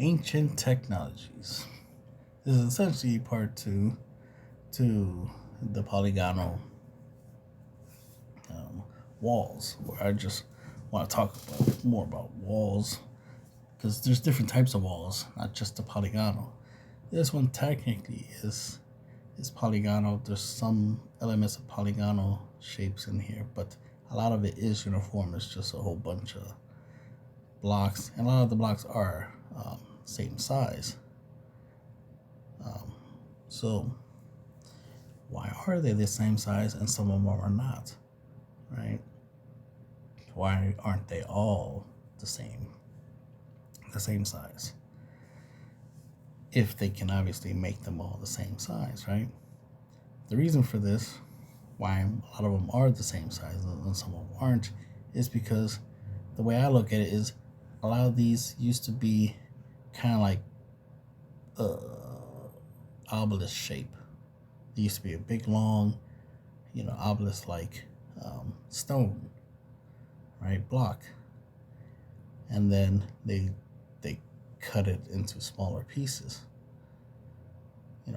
Ancient technologies. This is essentially part two to the polygonal um, walls, where I just want to talk more about walls because there's different types of walls, not just the polygonal. This one technically is polygonal. There's some elements of polygonal shapes in here, but a lot of it is uniform. It's just a whole bunch of blocks, and a lot of the blocks are same size. Um, so why are they the same size and some of them are not? Right? Why aren't they all the same size? If they can obviously make them all the same size, right? The reason for this, why a lot of them are the same size and some of them aren't, is because the way I look at it is a lot of these used to be kind of like obelisk shape. There used to be a big long, obelisk like stone, right, block, and then they cut it into smaller pieces.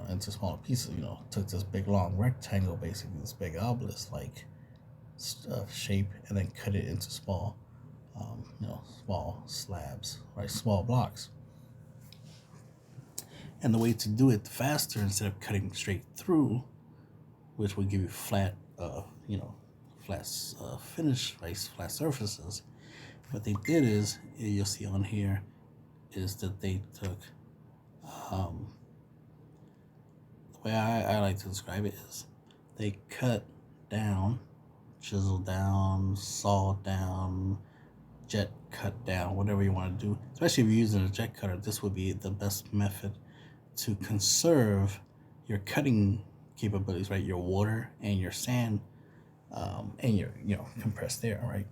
Into smaller pieces. Took this big long rectangle, basically this big obelisk like shape, and then cut it into small slabs, right, small blocks. And the way to do it faster, instead of cutting straight through, which will give you flat, flat finish, right, flat surfaces. What they did is, you'll see on here, is that they took, um, the way I like to describe it is, they cut down, chisel down, saw down, jet cut down, whatever you want to do. Especially if you're using a jet cutter, this would be the best method to conserve your cutting capabilities, right? Your water and your sand, and your compressed air, right?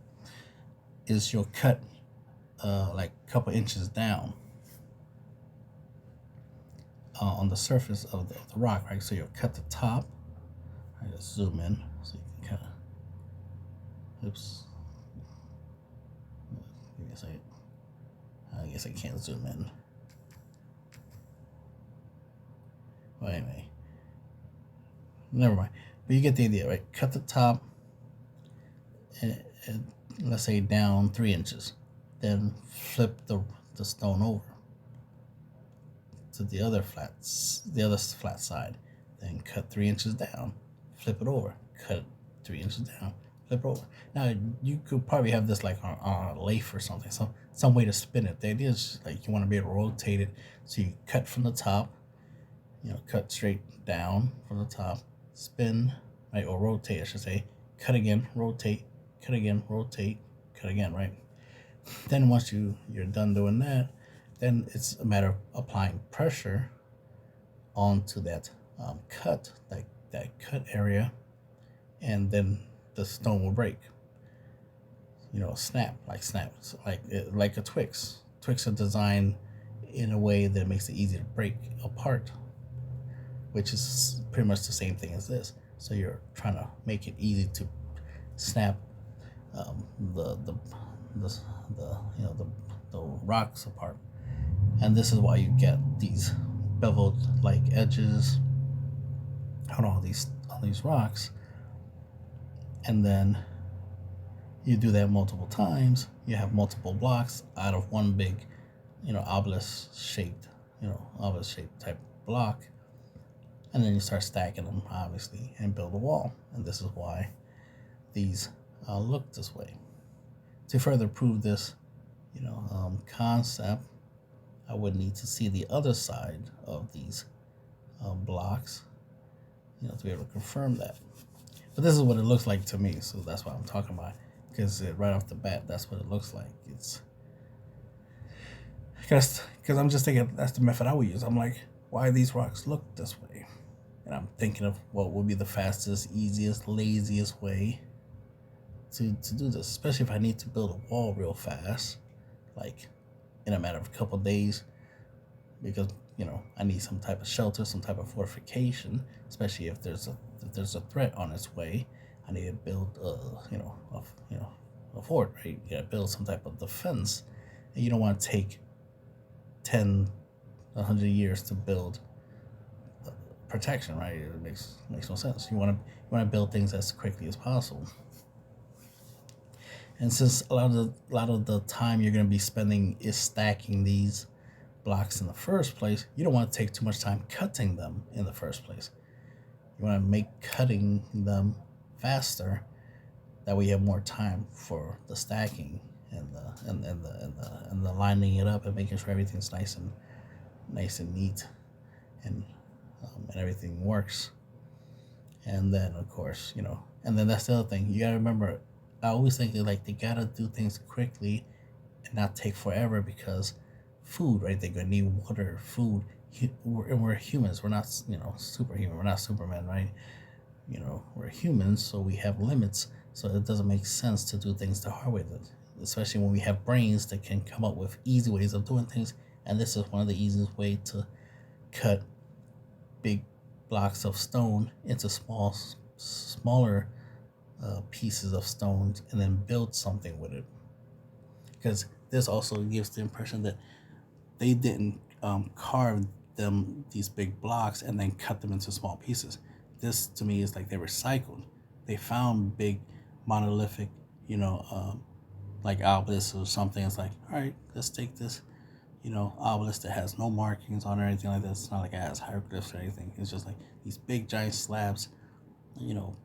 Is you'll cut like a couple inches down on the surface of the rock, right? So you'll cut the top. I just zoom in so you can kind of. Oops. I guess I can't zoom in. Well, anyway, never mind. But you get the idea, right? Cut the top, and let's say down 3 inches, then flip the stone over to the other flat side, then cut 3 inches down, flip it over, cut 3 inches down, flip it over. Now you could probably have this like on a lathe or something, some way to spin it. The idea is like you want to be able to rotate it, so you cut from the top, cut straight down from the top, spin, right, or rotate, I should say, cut again, rotate, cut again, rotate, cut again, right? Then once you're done doing that, then it's a matter of applying pressure onto that that cut area, and then the stone will break. Snaps, like a Twix. Twix are designed in a way that makes it easy to break apart, which is pretty much the same thing as this. So you're trying to make it easy to snap the the rocks apart, and this is why you get these beveled like edges on all these rocks, and then you do that multiple times. You have multiple blocks out of one big, obelisk shaped type block, and then you start stacking them, obviously, and build a wall. And this is why these look this way. To further prove this, concept, I would need to see the other side of these blocks, to be able to confirm that. But this is what it looks like to me, so that's what I'm talking about. Because right off the bat, that's what it looks like. It's because I'm just thinking that's the method I would use. I'm like, why these rocks look this way? And I'm thinking of what would be the fastest, easiest, laziest way to do this, especially if I need to build a wall real fast, like in a matter of a couple of days, because I need some type of shelter, some type of fortification, especially if there's a threat on its way. I need to build a fort, right? You gotta build some type of defense, and you don't want to take 10, 100 years to build protection, right? It makes no sense. You want to build things as quickly as possible. And since a lot of the time you're going to be spending is stacking these blocks in the first place, you don't want to take too much time cutting them in the first place. You want to make cutting them faster. That way you have more time for the stacking and the lining it up and making sure everything's nice and neat, and everything works. And then of course, and then that's the other thing you gotta remember. I always think that, like, they gotta do things quickly and not take forever, because food, right? They're gonna need water, food. We're humans. We're not, superhuman. We're not Superman, right? We're humans, so we have limits. So it doesn't make sense to do things the hard way, especially when we have brains that can come up with easy ways of doing things. And this is one of the easiest way to cut big blocks of stone into smaller pieces of stones, and then build something with it. Because this also gives the impression that they didn't carve these big blocks and then cut them into small pieces. This to me is like they recycled. They found big monolithic, like obelisk or something. It's like, all right, let's take this, obelisk that has no markings on or anything like that. It's not like it has hieroglyphs or anything. It's just like these big giant slabs,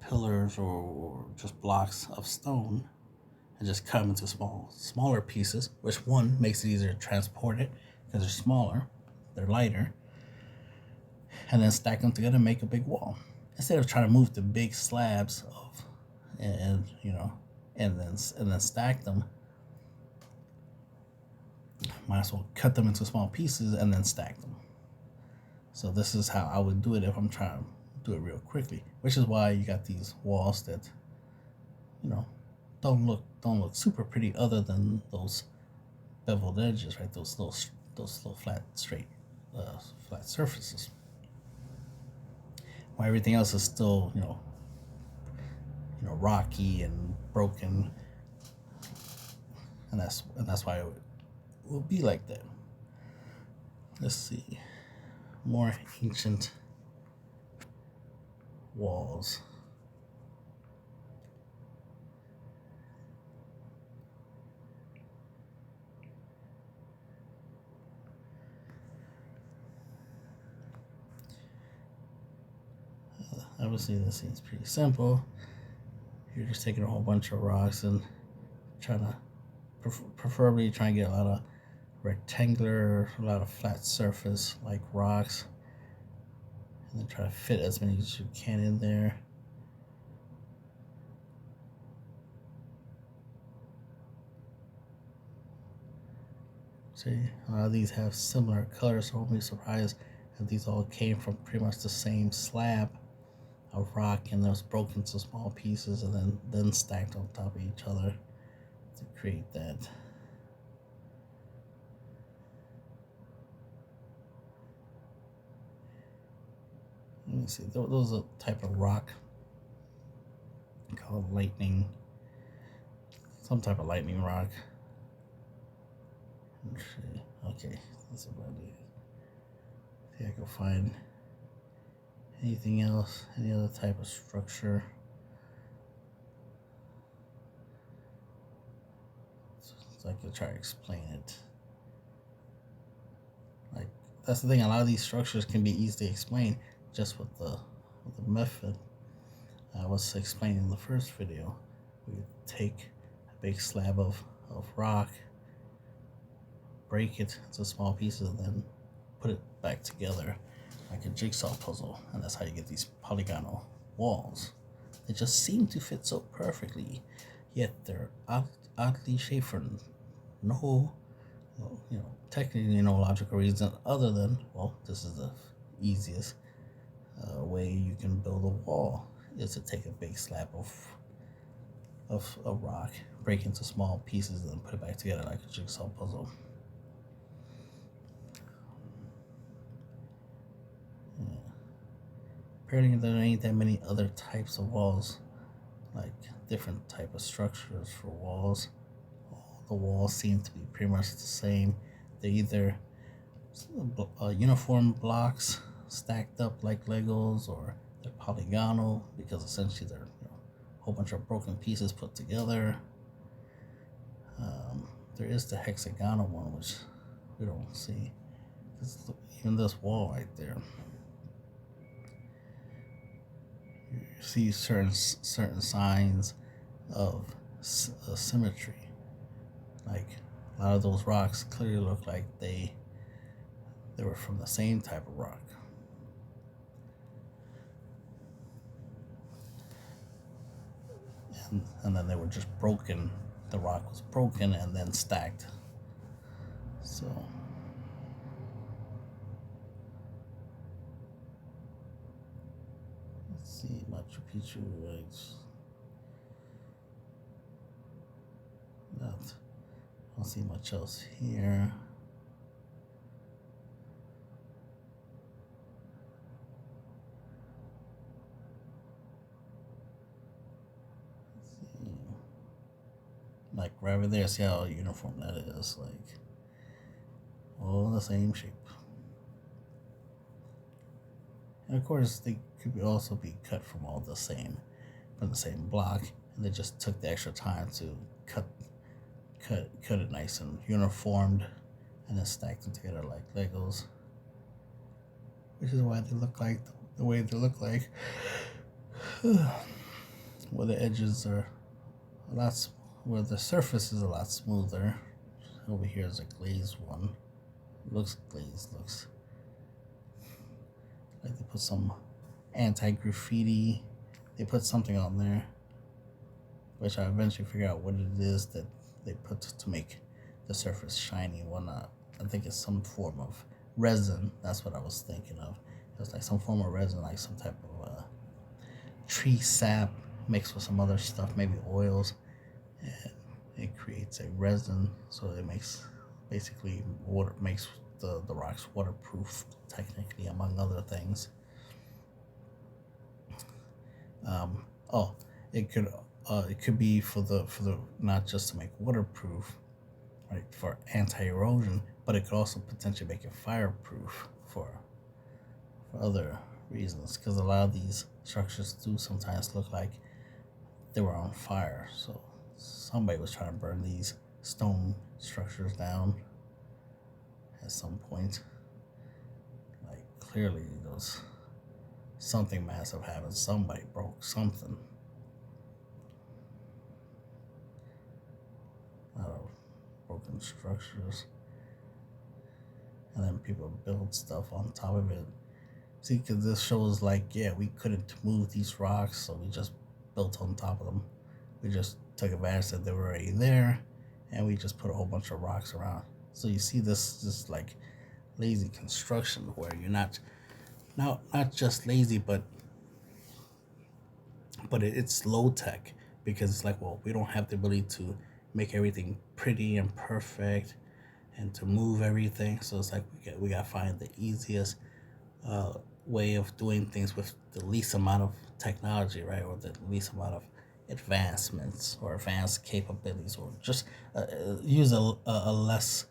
pillars or just blocks of stone, and just cut them into smaller pieces, which one makes it easier to transport it because they're smaller, they're lighter, and then stack them together and make a big wall. Instead of trying to move the big slabs and then stack them, might as well cut them into small pieces and then stack them. So this is how I would do it if I'm trying to do it real quickly, which is why you got these walls that, don't look super pretty, other than those beveled edges, right? Those little flat, straight, flat surfaces. While everything else is still, rocky and broken, and that's why it will be like that. Let's see, more ancient walls. Obviously, this seems pretty simple. You're just taking a whole bunch of rocks and trying to, preferably trying to get a lot of rectangular, a lot of flat surface like rocks, and then try to fit as many as you can in there. See, a lot of these have similar colors, so I won't be surprised if these all came from pretty much the same slab of rock, and it was broken into small pieces and then stacked on top of each other to create that. Let me see. Those are a type of rock called lightning. Some type of lightning rock. Let's see. Okay, that's about it. See if I can find anything else, any other type of structure. So I could try to explain it. Like, that's the thing. A lot of these structures can be easily explained just with the method I was explaining in the first video. We take a big slab of rock, break it into small pieces, and then put it back together like a jigsaw puzzle, and that's how you get these polygonal walls. They just seem to fit so perfectly, yet they're oddly shaped for no, technically no logical reason other than, well, this is the easiest way you can build a wall, is to take a big slab of a rock, break into small pieces, and then put it back together like a jigsaw puzzle. Yeah. Apparently there ain't that many other types of walls, like different type of structures for walls. All the walls seem to be pretty much the same. They're either uniform blocks stacked up like Legos, or they're polygonal because essentially they're a whole bunch of broken pieces put together. There is the hexagonal one, which we don't see. Even this wall right there, you see certain signs of symmetry. Like a lot of those rocks clearly look like they were from the same type of rock. And then they were just broken. The rock was broken and then stacked. So let's see, Machu Picchu, right? I don't see much else here. Like right over there, see how uniform that is, like all the same shape. And of course they could also be cut from the same block, and they just took the extra time to cut it nice and uniformed, and then stacked them together like Legos, which is why they look like the way they look like. Where the edges are a lot, where the surface is a lot smoother. Over here is a glazed one. Looks glazed. Looks like they put some anti-graffiti. They put something on there, which I eventually figure out what it is that they put to make the surface shiny and whatnot. I think it's some form of resin. That's what I was thinking of. It was like some form of resin, like some type of tree sap mixed with some other stuff, maybe oils, and it creates a resin. So it makes basically makes the rocks waterproof, technically, among other things. It could be for the not just to make waterproof, right, for anti-erosion, but it could also potentially make it fireproof for other reasons, because a lot of these structures do sometimes look like they were on fire. So somebody was trying to burn these stone structures down at some point. Like clearly there was something massive happened. Somebody broke something. A lot of broken structures. And then people build stuff on top of it. See, because this shows like, yeah, we couldn't move these rocks, so we just built on top of them. We just took advantage that they were already there, and we just put a whole bunch of rocks around. So you see this like lazy construction where you're not just lazy, but it's low tech, because it's like, well, we don't have the ability to make everything pretty and perfect and to move everything. So it's like we gotta find the easiest way of doing things with the least amount of technology, right, or the least amount of advancements or advanced capabilities, or just use a less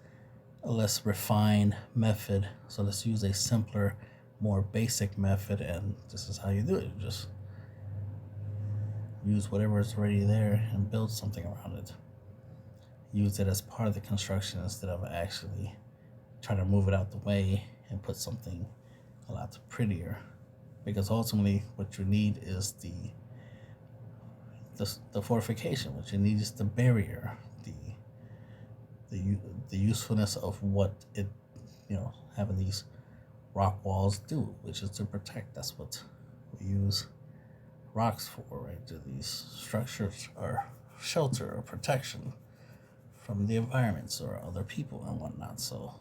refined method. So let's use a simpler, more basic method, and this is how you do it. You just use whatever is already there and build something around it. Use it as part of the construction instead of actually trying to move it out the way and put something a lot prettier. Because ultimately what you need is the fortification. What you need is the barrier, the usefulness of what it, having these rock walls do, which is to protect. That's what we use rocks for, right? These structures are shelter or protection from the environments or other people and whatnot. So,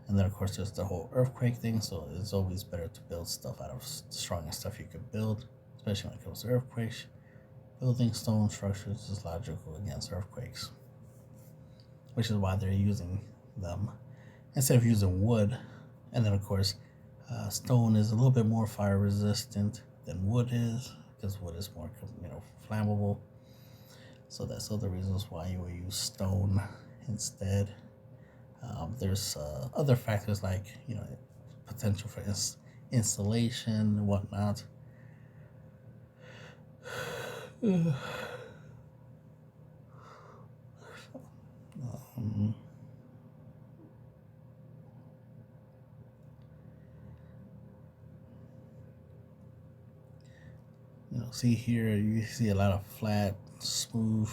and then of course there's the whole earthquake thing. So it's always better to build stuff out of the strongest stuff you could build, especially when it comes to earthquakes. Building stone structures is logical against earthquakes, which is why they're using them instead of using wood. And then of course, stone is a little bit more fire resistant than wood is, because wood is more, flammable. So that's other reasons why you would use stone instead. There's other factors like potential for installation and whatnot. um, see here, you see a lot of flat, smooth,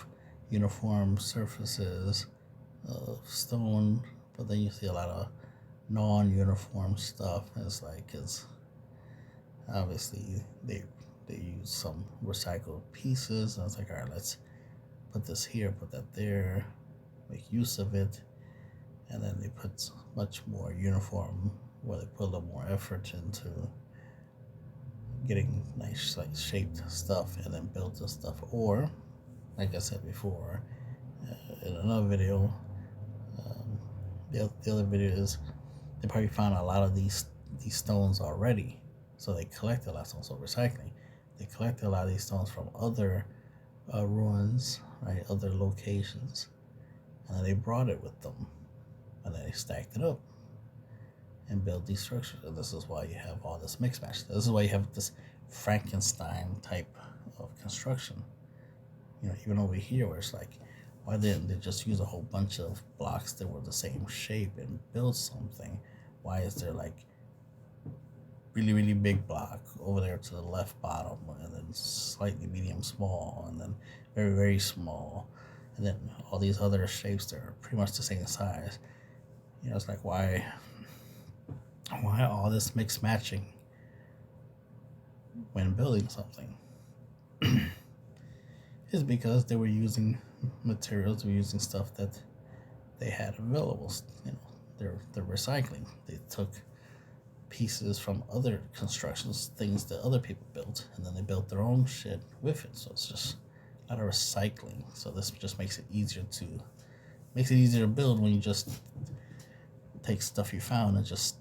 uniform surfaces of stone, but then you see a lot of non-uniform stuff. It's like it's obviously they use some recycled pieces, and it's like, all right, let's put this here, put that there, make use of it, and then they put much more uniform, where they put a little more effort into getting nice like shaped stuff and then build the stuff. Or like I said before in another video, the other video is they probably found a lot of these stones already, so they collected a lot of stones. So recycling, they collected a lot of these stones from other ruins, right, other locations, and then they brought it with them, and then they stacked it up and built these structures. And this is why you have all this mix match. This is why you have this Frankenstein type of construction. Even over here, where it's like, why didn't they just use a whole bunch of blocks that were the same shape and build something? Why is there like really, really big block over there to the left bottom, and then slightly medium small, and then very, very small, and then all these other shapes that are pretty much the same size? It's like, why all this mix matching when building something? Is because they were using materials, they were using stuff that they had available. They're recycling. They took pieces from other constructions, things that other people built, and then they built their own shit with it. So it's just a lot of recycling. So this just makes it easier to build when you just take stuff you found and just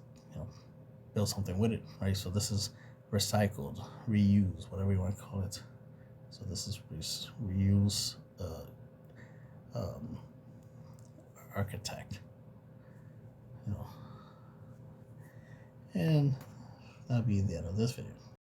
build something with it, right? So this is recycled, reuse, whatever you want to call it. So this is reuse architect, and that'll be the end of this video.